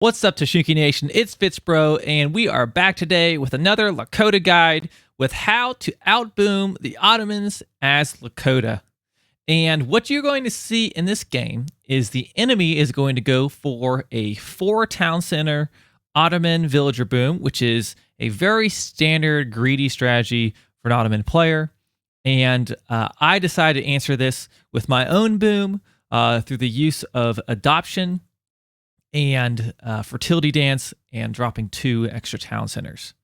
What's up, Tashuki Nation? It's FitzBro, and we are back today with another Lakota guide with how to outboom the Ottomans as Lakota. And what you're going to see in this game is the enemy is going to go for a 4-town center Ottoman villager boom, which is a very standard greedy strategy for an Ottoman player. And I decided to answer this with my own boom through the use of adoption and fertility dance and dropping 2 extra town centers.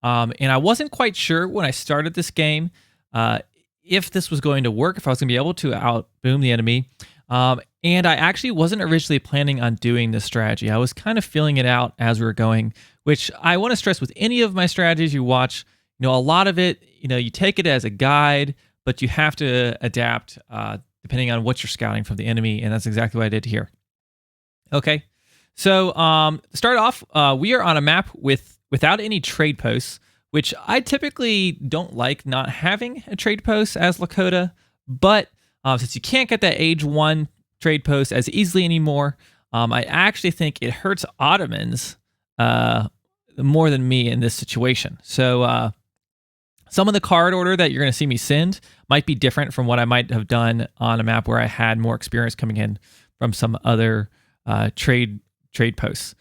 And I wasn't quite sure when I started this game if this was going to work, if I was going to be able to outboom the enemy. And I actually wasn't originally planning on doing this strategy. I was kind of feeling it out as we were going, which I want to stress with any of my strategies you watch. A lot of it, you take it as a guide, but you have to adapt depending on what you're scouting from the enemy, and that's exactly what I did here. Okay. So to start off, we are on a map without any trade posts, which I typically don't like not having a trade post as Lakota. But since you can't get that age 1 trade post as easily anymore, I actually think it hurts Ottomans more than me in this situation. So some of the card order that you're going to see me send might be different from what I might have done on a map where I had more experience coming in from some other trade posts.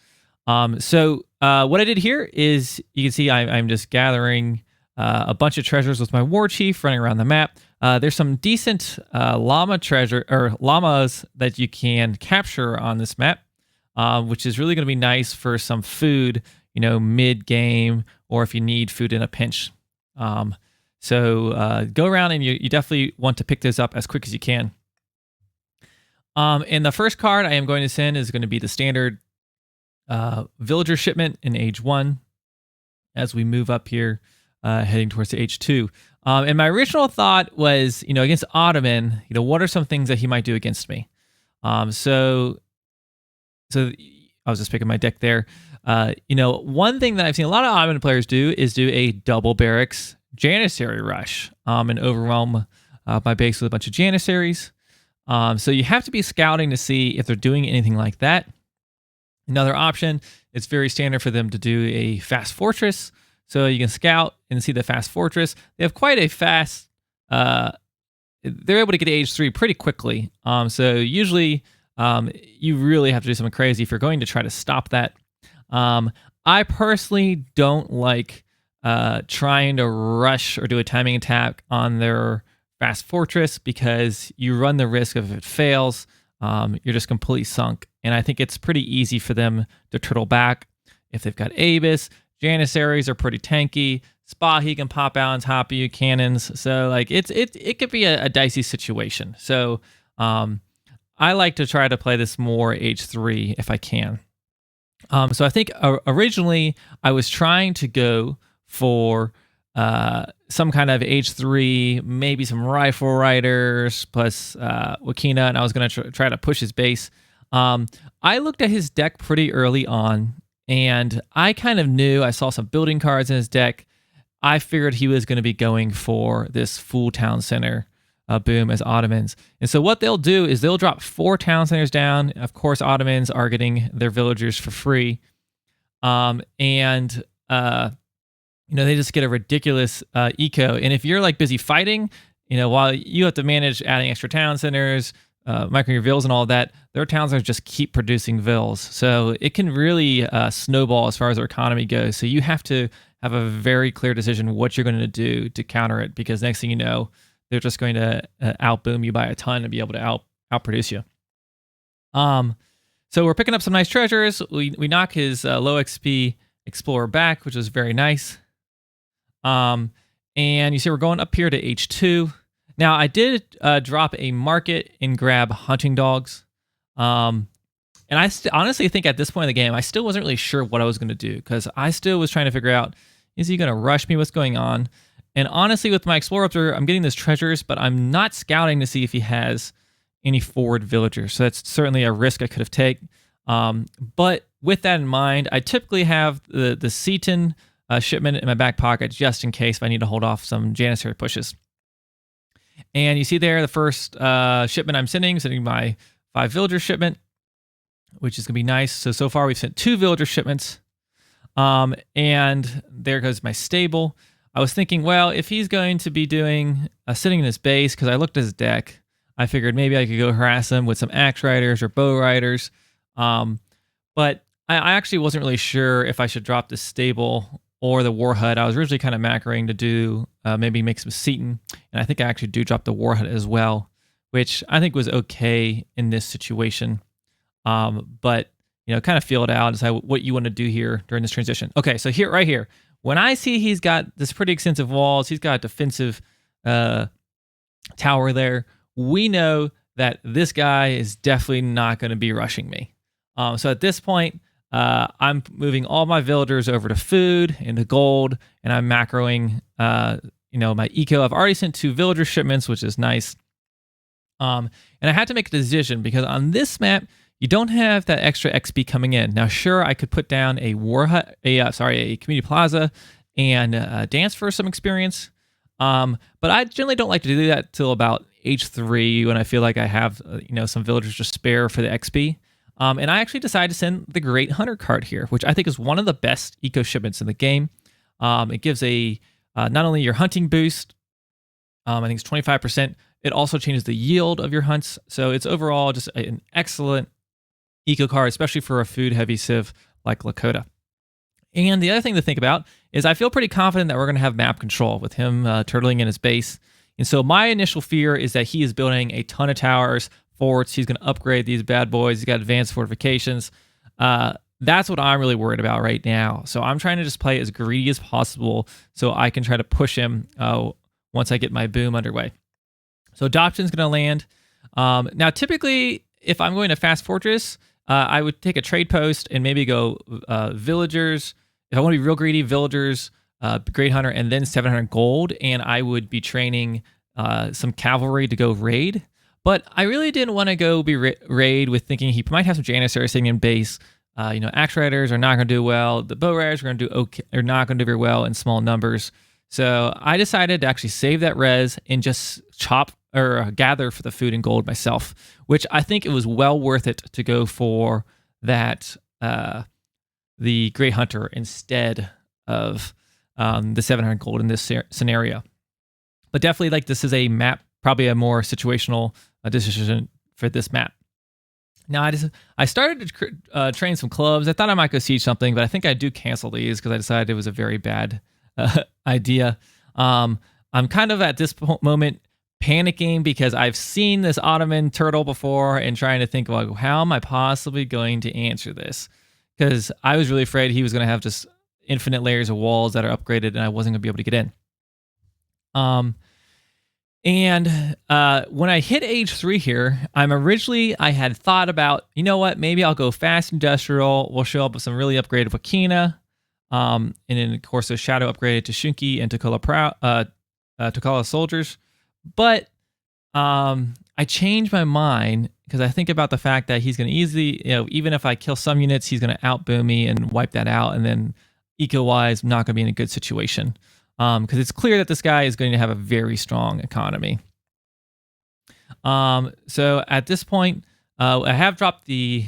So what I did here is you can see I'm just gathering a bunch of treasures with my war chief running around the map. There's some decent llamas that you can capture on this map, which is really going to be nice for some food, mid game, or if you need food in a pinch. So go around and you definitely want to pick those up as quick as you can. And the first card I am going to send is going to be the standard villager shipment in age 1 as we move up here, heading towards the age 2. And my original thought was, against Ottoman, what are some things that he might do against me? So I was just picking my deck there. One thing that I've seen a lot of Ottoman players do is do a double barracks Janissary rush and overwhelm my base with a bunch of Janissaries. So you have to be scouting to see if they're doing anything like that. Another option, it's very standard for them to do a fast fortress. So you can scout and see the fast fortress. They have quite a fast, they're able to get to age 3 pretty quickly. So usually you really have to do something crazy if you're going to try to stop that. I personally don't like trying to rush or do a timing attack on their fast fortress because you run the risk of if it fails, you're just completely sunk. And I think it's pretty easy for them to turtle back. If they've got Abyss, Janissaries are pretty tanky. Spahi can pop out on top of you, cannons. So it could be a dicey situation. So I like to try to play this more age 3 if I can. So I think originally I was trying to go for some kind of age 3, maybe some rifle riders plus Wakina, and I was going to try to push his base. I looked at his deck pretty early on, and I kind of knew, I saw some building cards in his deck. I figured he was going to be going for this full town center boom as Ottomans. And so what they'll do is they'll drop 4 town centers down. Of course, Ottomans are getting their villagers for free. They just get a ridiculous eco. And if you're busy fighting, while you have to manage adding extra town centers, micro your vills and all that, their town centers just keep producing vills. So it can really snowball as far as their economy goes. So you have to have a very clear decision what you're going to do to counter it, because next thing you know, they're just going to outboom you by a ton and be able to outproduce you. So we're picking up some nice treasures. We knock his low XP explorer back, which was very nice. And you see we're going up here to H2. Now I did drop a market and grab hunting dogs. And I honestly think at this point in the game, I still wasn't really sure what I was going to do, because I still was trying to figure out, is he going to rush me? What's going on? And honestly, with my explorer up there, I'm getting those treasures, but I'm not scouting to see if he has any forward villagers. So that's certainly a risk I could have taken. But with that in mind, I typically have the Seaton shipment in my back pocket just in case if I need to hold off some Janissary pushes. And you see there the first shipment I'm sending my 5 villager shipment. which is going to be nice. So far we've sent 2 villager shipments. And there goes my stable. I was thinking, well, if he's going to be doing sitting in his base, because I looked at his deck, I figured maybe I could go harass him with some axe riders or bow riders. But I actually wasn't really sure if I should drop the stable or the war hut. I was originally kind of macroing to do maybe make some Seton, and I think I actually do drop the war hut as well, which I think was okay in this situation. But kind of feel it out, decide what you want to do here during this transition. Okay, so right here, when I see he's got this pretty extensive walls, he's got a defensive tower there, we know that this guy is definitely not going to be rushing me. So at this point, I'm moving all my villagers over to food and to gold, and I'm macroing, my eco. I've already sent 2 villager shipments, which is nice. And I had to make a decision because on this map, you don't have that extra XP coming in. Now, sure, I could put down a war hut, a community plaza, and dance for some experience. But I generally don't like to do that till about H3 when I feel like I have some villagers to spare for the XP. And I actually decided to send the Great Hunter card here, which I think is one of the best eco shipments in the game. It gives a not only your hunting boost, I think it's 25%. It also changes the yield of your hunts. So it's overall just an excellent eco card, especially for a food-heavy civ like Lakota. And the other thing to think about is I feel pretty confident that we're going to have map control with him turtling in his base. And so my initial fear is that he is building a ton of towers, forts. He's going to upgrade these bad boys. He's got advanced fortifications. That's what I'm really worried about right now. So I'm trying to just play as greedy as possible so I can try to push him once I get my boom underway. So adoption's going to land. Now, typically, if I'm going to Fast Fortress, I would take a trade post and maybe go villagers. If I want to be real greedy, villagers, Great Hunter, and then 700 gold. And I would be training some cavalry to go raid. But I really didn't want to go be raid with thinking he might have some Janissaries sitting in base. Axe riders are not going to do well. The bow riders are going to do okay. They're not going to do very well in small numbers. So I decided to actually save that res and just chop or gather for the food and gold myself, which I think it was well worth it to go for that the Great Hunter instead of the 700 gold in this scenario. But definitely, this is a map, probably a more situational decision for this map. Now, I started to train some clubs. I thought I might go siege something, but I think I do cancel these because I decided it was a very bad idea. I'm kind of at this moment panicking because I've seen this Ottoman turtle before and trying to think, well, how am I possibly going to answer this? Because I was really afraid he was going to have just infinite layers of walls that are upgraded and I wasn't going to be able to get in. And when I hit age 3 here, I had thought about, maybe I'll go fast industrial. We'll show up with some really upgraded Wakina. And then, of course, the shadow upgraded to Shunki and Takala soldiers. But I changed my mind because I think about the fact that he's going to easily, even if I kill some units, he's going to outboom me and wipe that out. And then eco-wise, I'm not going to be in a good situation. Because it's clear that this guy is going to have a very strong economy. So at this point, I have dropped the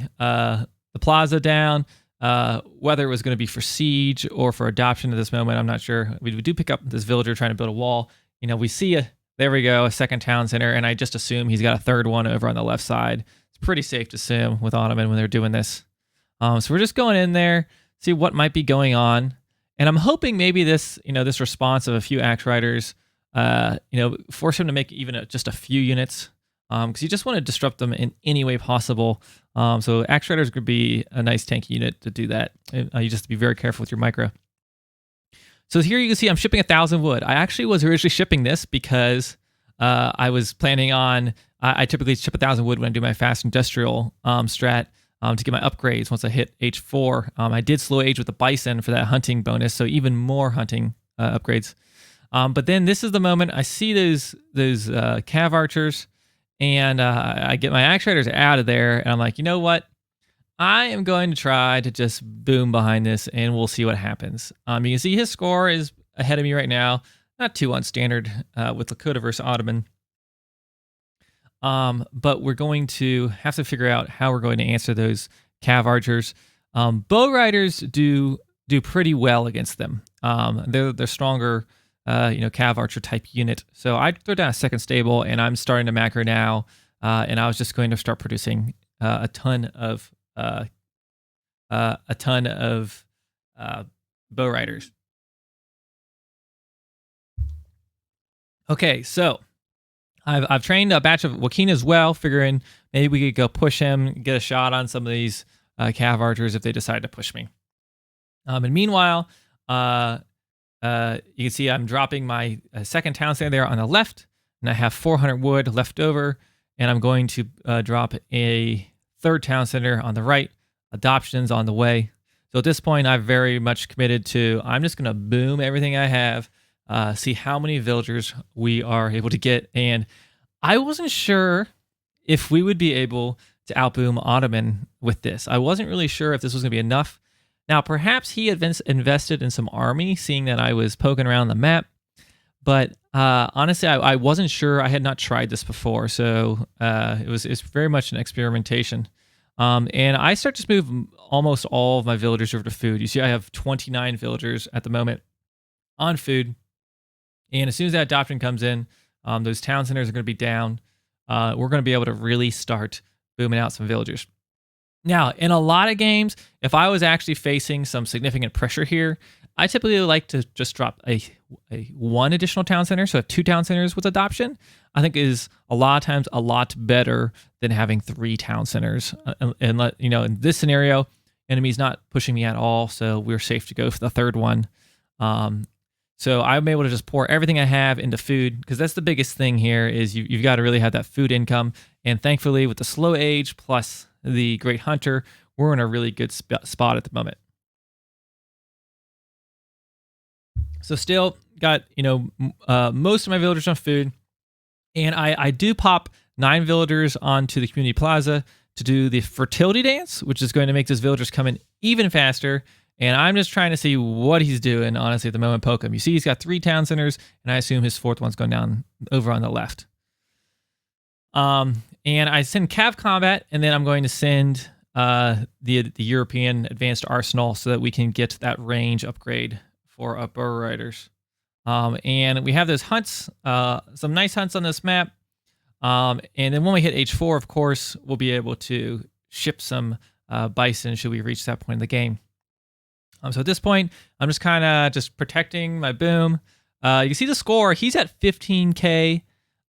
plaza down. Whether it was going to be for siege or for adoption at this moment, I'm not sure. We do pick up this villager trying to build a wall. We see there we go, a second town center, and I just assume he's got a third one over on the left side. It's pretty safe to assume with Ottoman when they're doing this. So we're just going in there, see what might be going on. And I'm hoping maybe this, this response of a few axe riders, force him to make even just a few units, because you just want to disrupt them in any way possible. So axe riders could be a nice tanky unit to do that. You just have to be very careful with your micro. So here you can see I'm shipping 1,000 wood. I actually was originally shipping this because I was planning on, I typically ship 1,000 wood when I do my fast industrial strat. To get my upgrades once I hit H4. I did slow age with the bison for that hunting bonus, so even more hunting upgrades. But then this is the moment I see those cav archers, and I get my axe riders out of there, and I'm like, you know what? I am going to try to just boom behind this, and we'll see what happens. You can see his score is ahead of me right now. Not too unstandard with Lakota versus Ottoman. But we're going to have to figure out how we're going to answer those cav archers. Bow riders do pretty well against them. They're stronger, cav archer type unit. So I throw down a second stable, and I'm starting to macro now. And I was just going to start producing a ton of bow riders. Okay, so I've trained a batch of Wakina as well, figuring maybe we could go push him, get a shot on some of these cav archers if they decide to push me. And meanwhile, you can see I'm dropping my second town center there on the left, and I have 400 wood left over, and I'm going to drop a third town center on the right. Adoption's on the way. So at this point, I've very much committed to, I'm just going to boom everything I have, see how many villagers we are able to get. And I wasn't sure if we would be able to outboom Ottoman with this. I wasn't really sure if this was going to be enough. Now, perhaps he had invested in some army, seeing that I was poking around the map. But honestly, I wasn't sure. I had not tried this before, so it's very much an experimentation. And I start to move almost all of my villagers over to food. You see, I have 29 villagers at the moment on food. And as soon as that adoption comes in, those town centers are going to be down. We're going to be able to really start booming out some villagers. Now, in a lot of games, if I was actually facing some significant pressure here, I typically like to just drop a one additional town center, so 2 town centers with adoption. I think is a lot of times a lot better than having 3 town centers. And in this scenario, enemy's not pushing me at all, so we're safe to go for the third one. So I'm able to just pour everything I have into food, because that's the biggest thing here is you've got to really have that food income. And thankfully, with the slow age plus the great hunter, we're in a really good spot at the moment. So still got, most of my villagers on food. And I do pop 9 villagers onto the community plaza to do the fertility dance, which is going to make those villagers come in even faster. And I'm just trying to see what he's doing, honestly, at the moment, poke him. You see he's got 3 town centers, and I assume his 4th one's going down over on the left. And I send cav combat, and then I'm going to send the European advanced arsenal so that we can get that range upgrade for bow riders. And we have those hunts, some nice hunts on this map. And then when we hit H4, of course, we'll be able to ship some bison should we reach that point in the game. So at this point, I'm just kind of just protecting my boom. You can see the score. He's at 15K.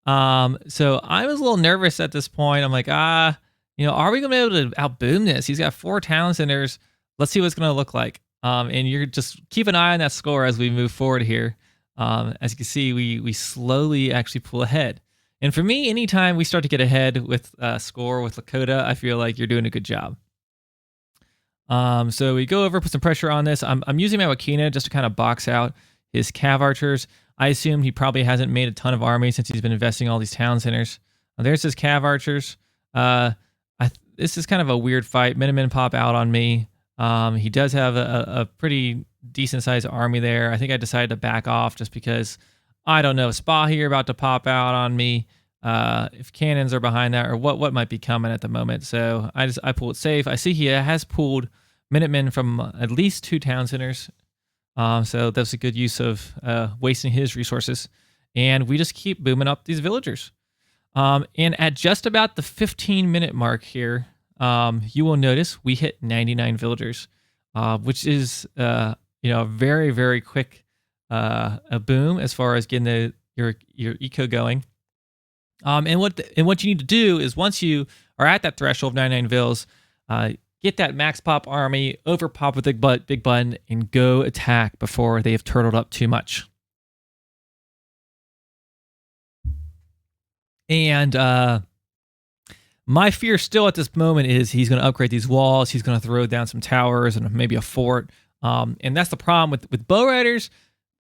So I was a little nervous at this point. I'm like, are we going to be able to outboom this? He's got 4 town centers. Let's see what it's going to look like. And you're just keep an eye on that score as we move forward here. As you can see, we slowly actually pull ahead. And for me, anytime we start to get ahead with score with Lakota, I feel like you're doing a good job. So we go over, put some pressure on this. I'm using my Wakina just to kind of box out his cav archers. I assume he probably hasn't made a ton of army since he's been investing all these town centers. There's his cav archers. This is kind of a weird fight. Minimin pop out on me. He does have a pretty decent sized army there. I think I decided to back off just because I don't know, Spa here about to pop out on me. If cannons are behind that or what might be coming at the moment. So I pull it safe. I see he has pulled Minutemen from at least 2 town centers. So that's a good use of wasting his resources. And we just keep booming up these villagers. And at just about the 15-minute mark here, you will notice we hit 99 villagers, which is a very, very quick a boom as far as getting your eco going. And what you need to do is once you are at that threshold of 99 vills, get that max pop army, over pop with the big button, and go attack before they have turtled up too much. And my fear still at this moment is he's going to upgrade these walls. He's going to throw down some towers and maybe a fort. And that's the problem with bow riders.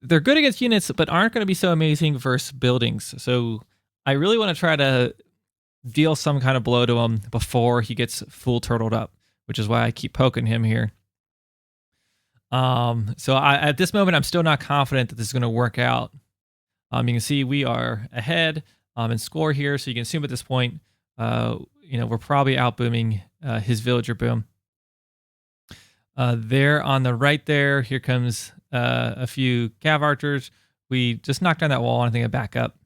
They're good against units, but aren't going to be so amazing versus buildings. So I really want to try to deal some kind of blow to him before he gets full turtled up, which is why I keep poking him here. So at this moment, I'm still not confident that this is going to work out. You can see we are ahead in score here, so you can assume at this point, we're probably outbooming his villager boom. there on the right there, here comes a few cav archers. We just knocked down that wall, and I think I back up.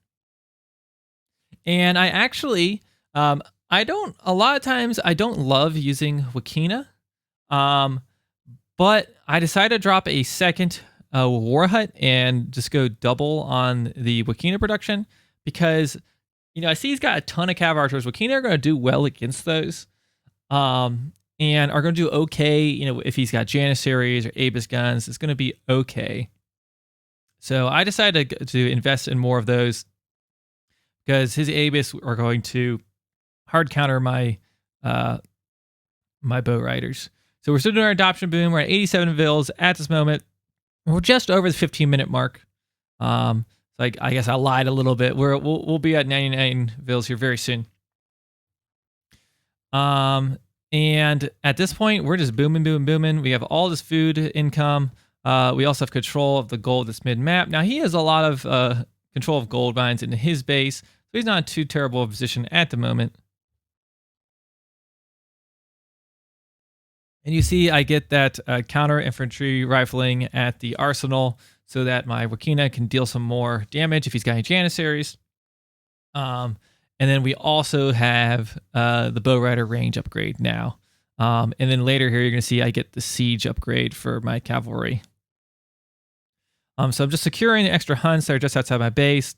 And I actually, a lot of times I don't love using Wakina, but I decided to drop a second war hut and just go double on the Wakina production because, I see he's got a ton of cav archers. Wakina are going to do well against those. And are going to do okay, if he's got Janissaries or Abyss guns, it's going to be okay. So I decided to invest in more of those because his Abyss are going to hard counter my my bow riders. So we're still doing our adoption boom. We're at 87 vills at this moment. We're just over the 15-minute mark. So I guess I lied a little bit. We'll be at 99 vills here very soon. And at this point, we're just booming, booming, booming. We have all this food income. We also have control of the gold that's mid-map. Now, he has a lot of control of gold mines in his base, so he's not in too terrible a position at the moment. And you see I get that counter infantry rifling at the arsenal so that my Wakina can deal some more damage if he's got any Janissaries. And then we also have the bow rider range upgrade now. And then later here, you're going to see I get the siege upgrade for my cavalry. So I'm just securing the extra hunts that are just outside my base.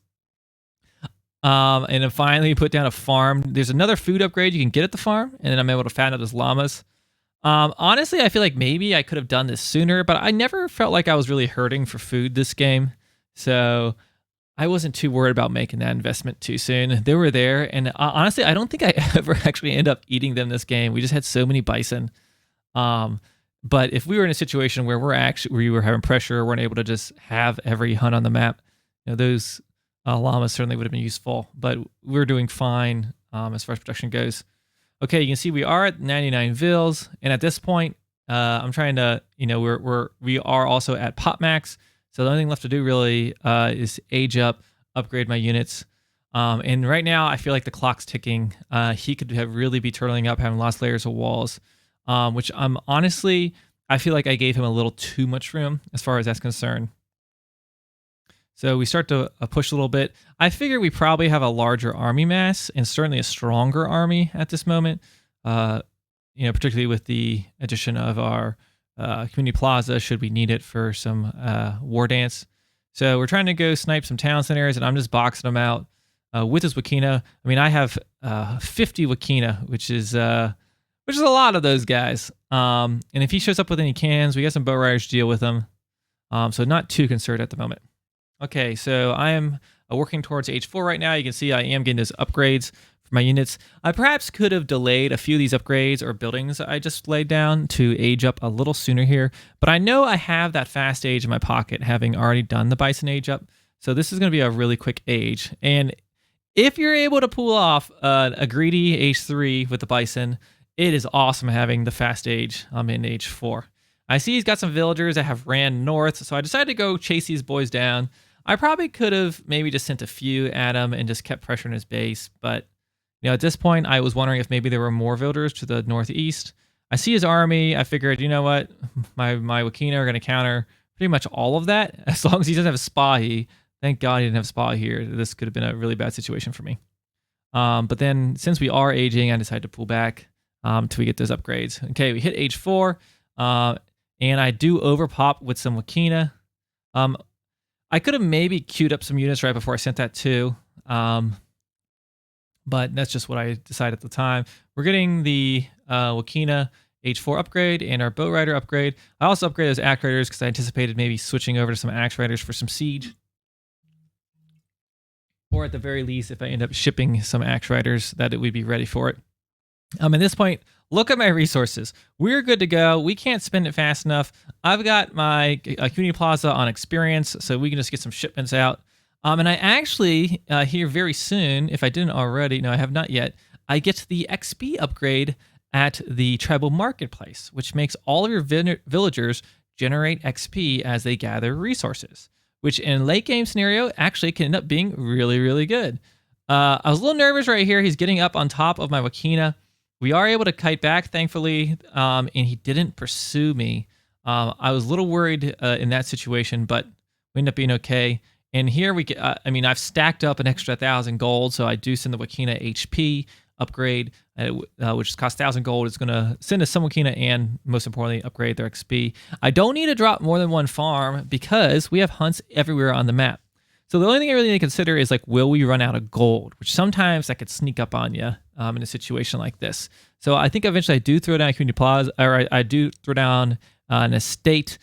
And then finally put down a farm. There's another food upgrade you can get at the farm. And then I'm able to fatten out those llamas. Honestly, I feel like maybe I could have done this sooner, but I never felt like I was really hurting for food this game. So I wasn't too worried about making that investment too soon. They were there, and honestly, I don't think I ever actually end up eating them this game. We just had so many bison. But if we were in a situation where we were having pressure, weren't able to just have every hunt on the map, those llamas certainly would have been useful. But we're doing fine as far as production goes. Okay, you can see we are at 99 vills, and at this point, I'm trying to, we are also at pop max. So the only thing left to do really is age up, upgrade my units. And right now, I feel like the clock's ticking. He could really be turtling up, having lost layers of walls, which honestly, I feel like I gave him a little too much room as far as that's concerned. So we start to push a little bit. I figure we probably have a larger army mass and certainly a stronger army at this moment, particularly with the addition of our community plaza should we need it for some war dance. So we're trying to go snipe some town centers, and I'm just boxing them out with this Wakina. I mean, I have 50 Wakina, which is a lot of those guys. And if he shows up with any cannons, we got some bow riders to deal with them. So not too concerned at the moment. Okay, so I am working towards H4 right now. You can see I am getting those upgrades for my units. I perhaps could have delayed a few of these upgrades or buildings I just laid down to age up a little sooner here, but I know I have that fast age in my pocket, having already done the bison age up. So this is going to be a really quick age. And if you're able to pull off a greedy H3 with the bison, it is awesome having the fast age. I'm in H4. I see he's got some villagers that have ran north, so I decided to go chase these boys down. I probably could have maybe just sent a few at him and just kept pressuring his base, but at this point, I was wondering if maybe there were more villagers to the northeast. I see his army. I figured, you know what? My Wakina are going to counter pretty much all of that. As long as he doesn't have a Spahi. Thank God he didn't have a Spahi here. This could have been a really bad situation for me. But then, since we are aging, I decided to pull back until we get those upgrades. Okay, we hit H4, and I do overpop with some Wakina. I could have maybe queued up some units right before I sent that too. But that's just what I decided at the time. We're getting the Wakina H4 upgrade and our bow rider upgrade. I also upgraded those axe riders because I anticipated maybe switching over to some axe riders for some siege. Or at the very least, if I end up shipping some axe riders, that it would be ready for it. At this point, look at my resources. We're good to go. We can't spend it fast enough. I've got my community plaza on experience, so we can just get some shipments out. And I actually, here very soon, if I didn't already, no, I have not yet, I get the XP upgrade at the tribal marketplace, which makes all of your villagers generate XP as they gather resources, which in late game scenario actually can end up being really, really good. I was a little nervous right here. He's getting up on top of my Wakina. We are able to kite back, thankfully, and he didn't pursue me. I was a little worried in that situation, but we ended up being okay. And here we get, I mean, I've stacked up an extra 1,000 gold, so I do send the Wakina HP upgrade, which costs 1,000 gold. It's going to send us some Wakina and, most importantly, upgrade their XP. I don't need to drop more than one farm because we have hunts everywhere on the map. So the only thing I really need to consider is, like, will we run out of gold? Which sometimes that could sneak up on you in a situation like this. So I think eventually I do throw down a community plaza, or I do throw down an estate,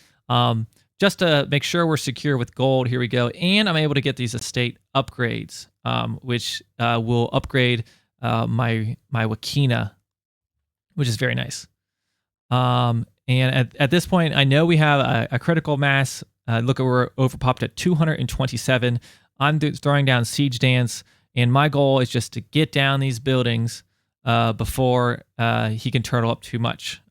just to make sure we're secure with gold. Here we go. And I'm able to get these estate upgrades, which will upgrade my Wakina, which is very nice. And at this point, I know we have a critical mass. Look, we're overpopped at 227. I'm throwing down Siege Dance, and my goal is just to get down these buildings before he can turtle up too much.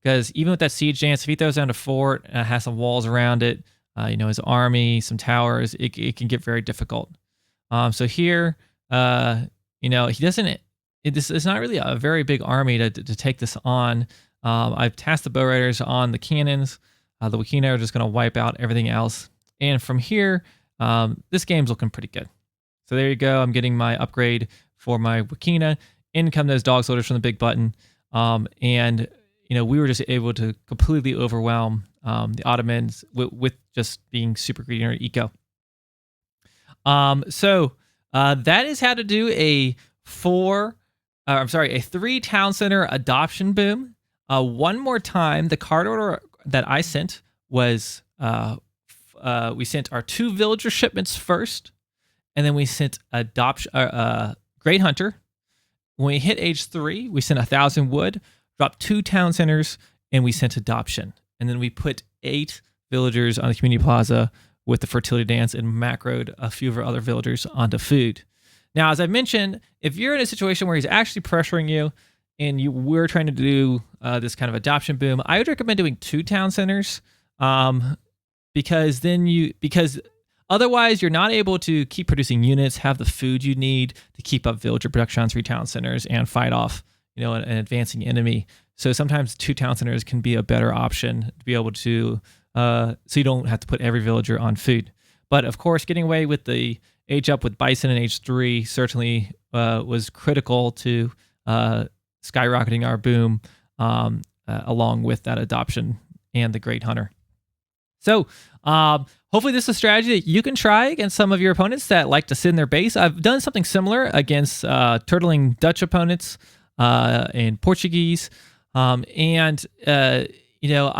Because even with that Siege Dance, if he throws down a fort, has some walls around it, his army, some towers, it can get very difficult. So here, he doesn't. It's not really a very big army to take this on. I've tasked the bow riders on the cannons. The Wakina are just going to wipe out everything else. And from here, this game's looking pretty good. So there you go. I'm getting my upgrade for my Wakina. In come those dog soldiers from the big button. And we were just able to completely overwhelm the Ottomans with just being super greedy in our eco. So that is how to do a 3 town center adoption boom. One more time, the card order that I sent was we sent our 2 villager shipments first, and then we sent Great Hunter. When we hit age 3, we sent 1,000 wood, dropped 2 town centers, and we sent adoption. And then we put 8 villagers on the community plaza with the fertility dance and macroed a few of our other villagers onto food. Now, as I mentioned, if you're in a situation where he's actually pressuring you and you were trying to do this kind of adoption boom, I would recommend doing 2 town centers because otherwise you're not able to keep producing units, have the food you need to keep up villager production on 3 town centers and fight off an advancing enemy. So sometimes 2 town centers can be a better option to be able to, so you don't have to put every villager on food. But of course, getting away with the age up with Bison in age 3 certainly was critical to skyrocketing our boom along with that adoption and the Great Hunter. So hopefully this is a strategy that you can try against some of your opponents that like to sit in their base. I've done something similar against turtling Dutch opponents and Portuguese. I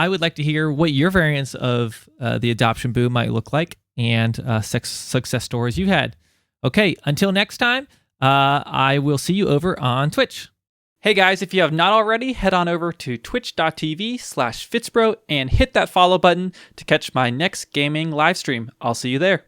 would like to hear what your variants of the adoption boom might look like and success stories you've had. Okay, until next time, I will see you over on Twitch. Hey guys, if you have not already, head on over to twitch.tv/FitzBro and hit that follow button to catch my next gaming live stream. I'll see you there.